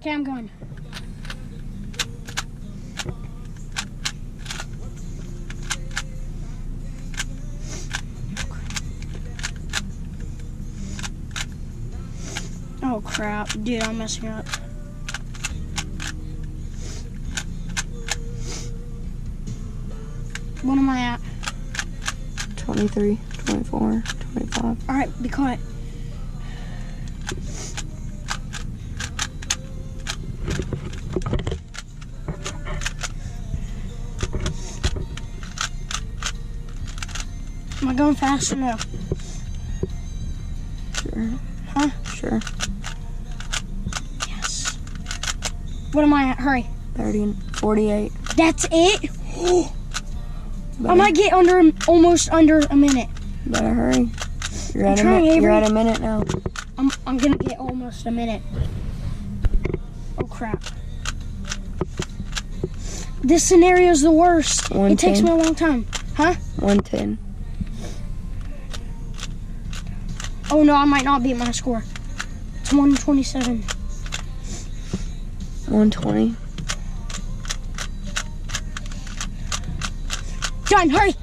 Okay, I'm going. Oh crap, dude, I'm messing up. What am I at? 23, 24, 25. All right, be quiet. Am I going fast or no? Sure. Huh? Sure. Yes. What am I at? Hurry. 30 and 48. That's it? I might get almost under a minute. Better hurry. You're at a minute now. I'm gonna get almost a minute. Oh crap. This scenario is the worst. 110. It takes me a long time. Huh? 110. Oh no, I might not beat my score. It's 127. 120. Done, hurry!